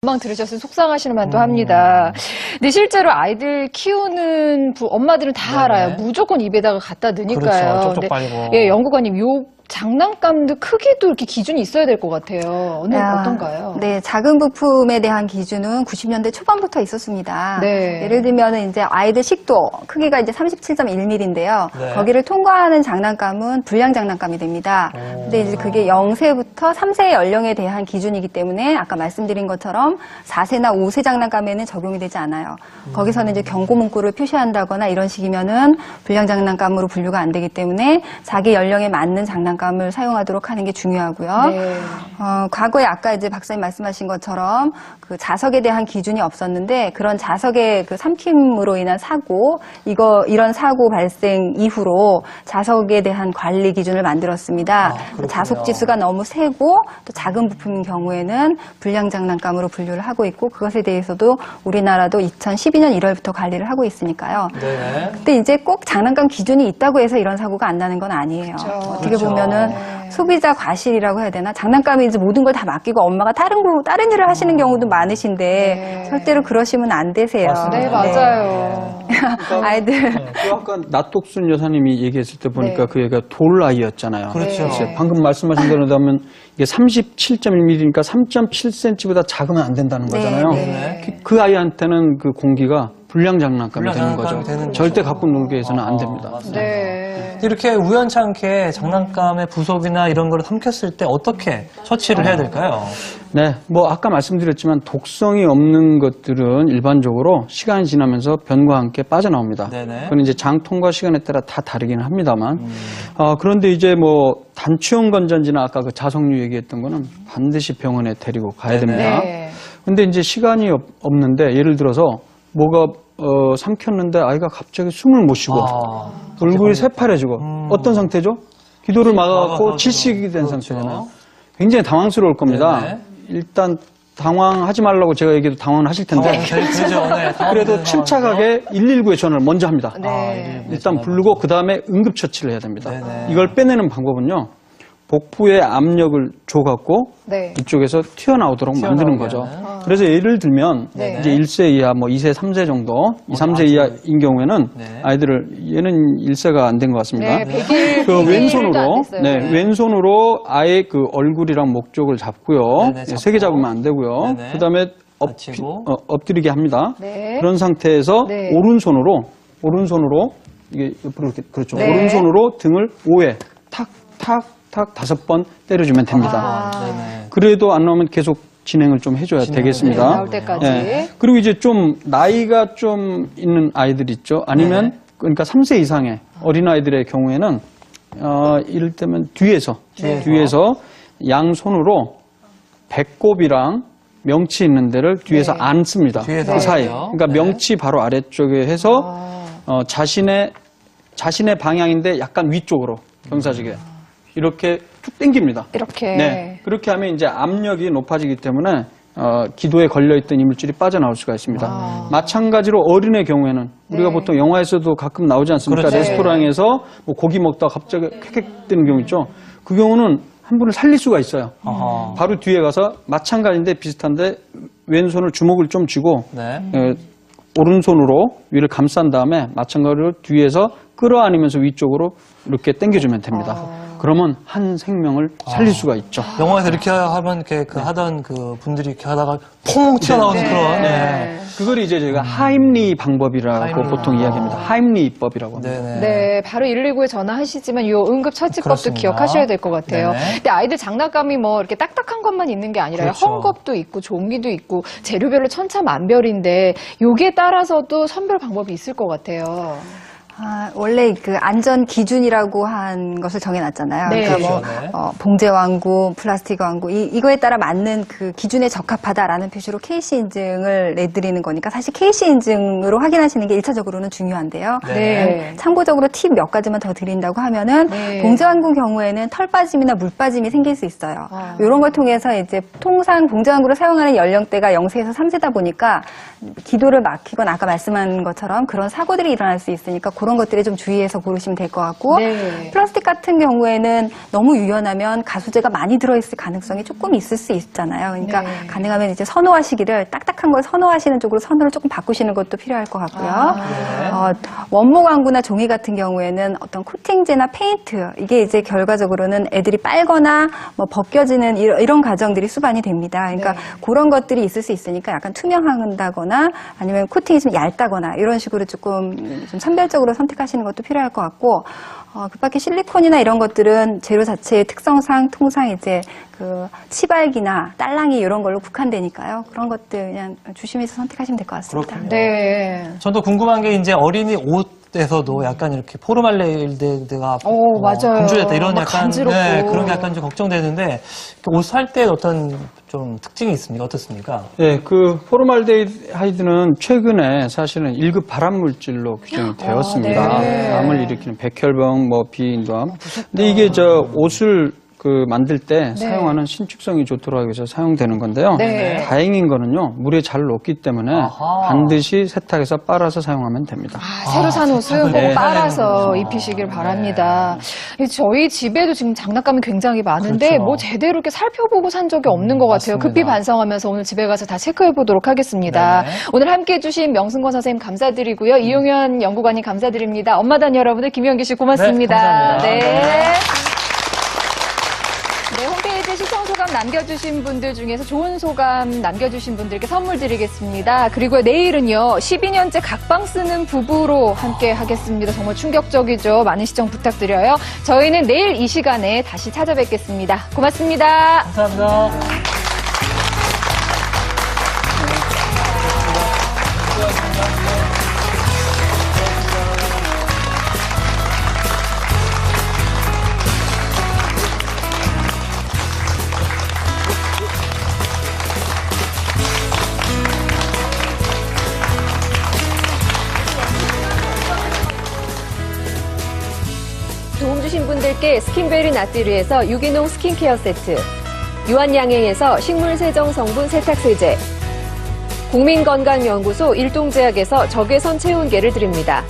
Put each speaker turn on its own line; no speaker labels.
금방 들으셨으면 속상하시는 만도 합니다. 근데 실제로 아이들 키우는 엄마들은 다 알아요. 무조건 입에다가 갖다 넣으니까요.
그렇죠. 쪽쪽 빨고.
예, 연구관님, 요 장난감도 크기도 이렇게 기준이 있어야 될 것 같아요. 어떤가요?
네, 작은 부품에 대한 기준은 90년대 초반부터 있었습니다.
네.
예를 들면 이제 아이들 식도 크기가 이제 37.1mm인데요.
네.
거기를 통과하는 장난감은 불량 장난감이 됩니다. 근데 이제 그게 0세부터 3세의 연령에 대한 기준이기 때문에 아까 말씀드린 것처럼 4세나 5세 장난감에는 적용이 되지 않아요. 거기서는 이제 경고 문구를 표시한다거나 이런 식이면은 불량 장난감으로 분류가 안 되기 때문에 자기 연령에 맞는 장난감을 사용하도록 하는 게 중요하고요.
네.
과거에 아까 이제 박사님 말씀하신 것처럼 그 자석에 대한 기준이 없었는데 그런 자석의 그 삼킴으로 인한 사고, 이런 사고 발생 이후로 자석에 대한 관리 기준을 만들었습니다. 자석 지수가 너무 세고 또 작은 부품인 경우에는 불량 장난감으로 분류를 하고 있고 그것에 대해서도 우리나라도 2012년 1월부터 관리를 하고 있으니까요.
네.
근데 이제 꼭 장난감 기준이 있다고 해서 이런 사고가 안 나는 건 아니에요. 어떻게 보면은 소비자 과실이라고 해야 되나? 장난감에 이제 모든 걸 다 맡기고 엄마가 다른 일을 하시는 경우도 많으신데 절대로 그러시면 안 되세요.
맞습니다.
네, 맞아요.
아이들.
아까 나똑순 여사님이 얘기했을 때 보니까 그 애가 돌 아이였잖아요.
그렇죠.
네.
방금 말씀하신 대로 하면 이게 37.1mm니까 3.7cm보다 작으면 안 된다는 거잖아요.
네.
그 아이한테는 그 공기가 불량 장난감이
불량
되는
장난감이
거죠.
되는
절대
거죠.
갖고 놀게 해서는 안 됩니다.
맞습니다.
네.
이렇게 우연찮게 장난감의 부속이나 이런 걸 삼켰을 때 어떻게 처치를 해야 될까요?
네, 뭐 아까 말씀드렸지만 독성이 없는 것들은 일반적으로 시간이 지나면서 변과 함께 빠져나옵니다.
네네.
그건 이제 장 통과 시간에 따라 다 다르긴 합니다만, 그런데 이제 뭐 단추형 건전지나 아까 그 자석류 얘기했던 거는 반드시 병원에 데리고 가야 됩니다.
네.
근데 이제 시간이 없는데 예를 들어서 뭐가 삼켰는데 아이가 갑자기 숨을 못 쉬고 얼굴이 새파래지고 어떤 상태죠? 기도를 막아갖고 질식이 된 상태잖아요. 굉장히 당황스러울 겁니다.
네네.
일단 당황하지 말라고 제가 얘기해도 당황하실 텐데 그래도 침착하게 119에 전화를 먼저 합니다.
네.
일단 부르고 그 다음에 응급처치를 해야 됩니다.
네네.
이걸 빼내는 방법은요. 복부에 압력을 줘갖고
네.
이쪽에서 튀어나오도록 만드는 거죠.
하는.
그래서 예를 들면
네.
이제 1세 이하, 뭐 2세, 3세 정도, 2, 3세 이하인 경우에는
네.
아이들을 얘는 1세가 안 된 것 같습니다.
네, 100일,
그
100일도 안
왼손으로
됐어요. 네.
왼손으로 아예 그 얼굴이랑 목쪽을 잡고요.
네네,
세 개 잡으면 안 되고요.
네네.
그다음에
받치고.
엎드리게 합니다.
네.
그런 상태에서
네.
오른손으로 이게 옆으로 이렇게 그렇죠.
네.
오른손으로 등을 5회 탁 5번 때려주면 됩니다.
네네.
그래도 안 나오면 계속 진행을 좀 해줘야 되겠습니다.
나올 때까지.
예. 그리고 이제 좀 나이가 좀 있는 아이들 있죠. 아니면 그러니까 3세 이상의 어린아이들의 경우에는 이를테면 뒤에서 양손으로 배꼽이랑 명치 있는 데를 뒤에서
네.
안습니다.
뒤에서
그 사이.
안아요.
그러니까
네.
명치 바로 아래쪽에 해서 자신의 방향인데 약간 위쪽으로 경사지게 이렇게 쭉 당깁니다.
이렇게.
네. 그렇게 하면 이제 압력이 높아지기 때문에 기도에 걸려있던 이물질이 빠져나올 수가 있습니다. 마찬가지로 어른의 경우에는 우리가
네.
보통 영화에서도 가끔 나오지 않습니까?
그렇죠.
레스토랑에서 뭐 고기 먹다가 갑자기 킥킥 되는 경우 있죠. 그 경우는 한 분을 살릴 수가 있어요.
아하.
바로 뒤에 가서 마찬가지인데 비슷한데 왼손을 주먹을 좀 쥐고
네.
오른손으로 위를 감싼 다음에 마찬가지로 뒤에서 끌어안으면서 위쪽으로 이렇게 당겨주면 됩니다. 그러면 한 생명을 살릴 수가 있죠.
영화에서 이렇게 하면 이렇게 하던 그 분들이 이렇게 하다가 퐁 튀어나오는 그런. 네.
그걸 이제 저희가 하임리 방법이라고
하임리
보통 이야기합니다. 하임리 입법이라고 합니다.
네네.
네, 바로 119에 전화하시지만 이 응급처치법도
그렇습니다.
기억하셔야 될 것 같아요.
네네.
근데 아이들 장난감이 뭐 이렇게 딱딱한 것만 있는 게 아니라
그렇죠.
헝겊도 있고 종이도 있고 재료별로 천차만별인데 요게 따라서도 선별 방법이 있을 것 같아요.
원래 그 안전 기준이라고 한 것을 정해놨잖아요.
네.
그러니까 뭐
그렇죠,
봉제 완구, 플라스틱 완구 이거에 따라 맞는 그 기준에 적합하다라는 표시로 KC 인증을 내드리는 거니까 사실 KC 인증으로 확인하시는 게 1차적으로는 중요한데요.
네.
참고적으로 팁 몇 가지만 더 드린다고 하면은
네.
봉제 완구 경우에는 털 빠짐이나 물 빠짐이 생길 수 있어요. 이런 걸 통해서 이제 통상 봉제 완구를 사용하는 연령대가 0세에서 3세다 보니까 기도를 막히거나 아까 말씀한 것처럼 그런 사고들이 일어날 수 있으니까 그런 그런 것들에 좀 주의해서 고르시면 될 것 같고
네.
플라스틱 같은 경우에는 너무 유연하면 가수제가 많이 들어있을 가능성이 조금 있을 수 있잖아요. 그러니까
네.
가능하면 이제 선호하시기를 딱딱한 걸 선호하시는 쪽으로 선호를 조금 바꾸시는 것도 필요할 것 같고요. 원목 완구나 종이 같은 경우에는 어떤 코팅제나 페인트 이게 이제 결과적으로는 애들이 빨거나 뭐 벗겨지는 이런 과정들이 수반이 됩니다. 그러니까
네.
그런 것들이 있을 수 있으니까 약간 투명한다거나 아니면 코팅이 좀 얇다거나 이런 식으로 조금 좀 선별적으로 선택하시는 것도 필요할 것 같고 그밖에 실리콘이나 이런 것들은 재료 자체의 특성상 통상 이제 그 치발기나 딸랑이 이런 걸로 국한되니까요. 그런 것들 그냥 조심해서 선택하시면 될 것 같습니다.
그렇군요.
네.
저도 궁금한 게 이제 어린이 옷에서도 약간 이렇게 포르말데이드가
맞아요.
검출됐다 이런
막
약간
간지럽고.
그런 게 약간 좀 걱정되는데 옷 살 때 어떤 좀 특징이 있습니까? 어떻습니까?
예, 그 포르말데하이드는 최근에 사실은 1급 발암물질로 규정이 되었습니다.
네.
암을 일으키는 백혈병, 뭐 비인도암. 근데 이게 옷을 만들 때 사용하는 신축성이 좋도록 하기 위해서 사용되는 건데요.
네.
다행인 거는요, 물에 잘 녹기 때문에
아하.
반드시 세탁해서 빨아서 사용하면 됩니다.
새로 산 옷은 꼭
네.
빨아서 입히시길 바랍니다. 저희 집에도 지금 장난감이 굉장히 많은데
그렇죠.
뭐 제대로 이렇게 살펴보고 산 적이 없는 것 같아요.
맞습니다.
급히 반성하면서 오늘 집에 가서 다 체크해 보도록 하겠습니다.
네.
오늘 함께해 주신 명승권 선생님 감사드리고요. 이용현 연구관님 감사드립니다. 엄마단 여러분들 김현기 씨 고맙습니다.
네, 감사합니다.
네, 홈페이지 시청 소감 남겨주신 분들 중에서 좋은 소감 남겨주신 분들께 선물 드리겠습니다. 그리고 내일은요, 12년째 각방 쓰는 부부로 함께 하겠습니다. 정말 충격적이죠. 많은 시청 부탁드려요. 저희는 내일 이 시간에 다시 찾아뵙겠습니다. 고맙습니다.
감사합니다.
도움 주신 분들께 스킨베리 나띠르에서 유기농 스킨케어 세트, 유한양행에서 식물세정 성분 세탁세제, 국민건강연구소 일동제약에서 적외선 체온계를 드립니다.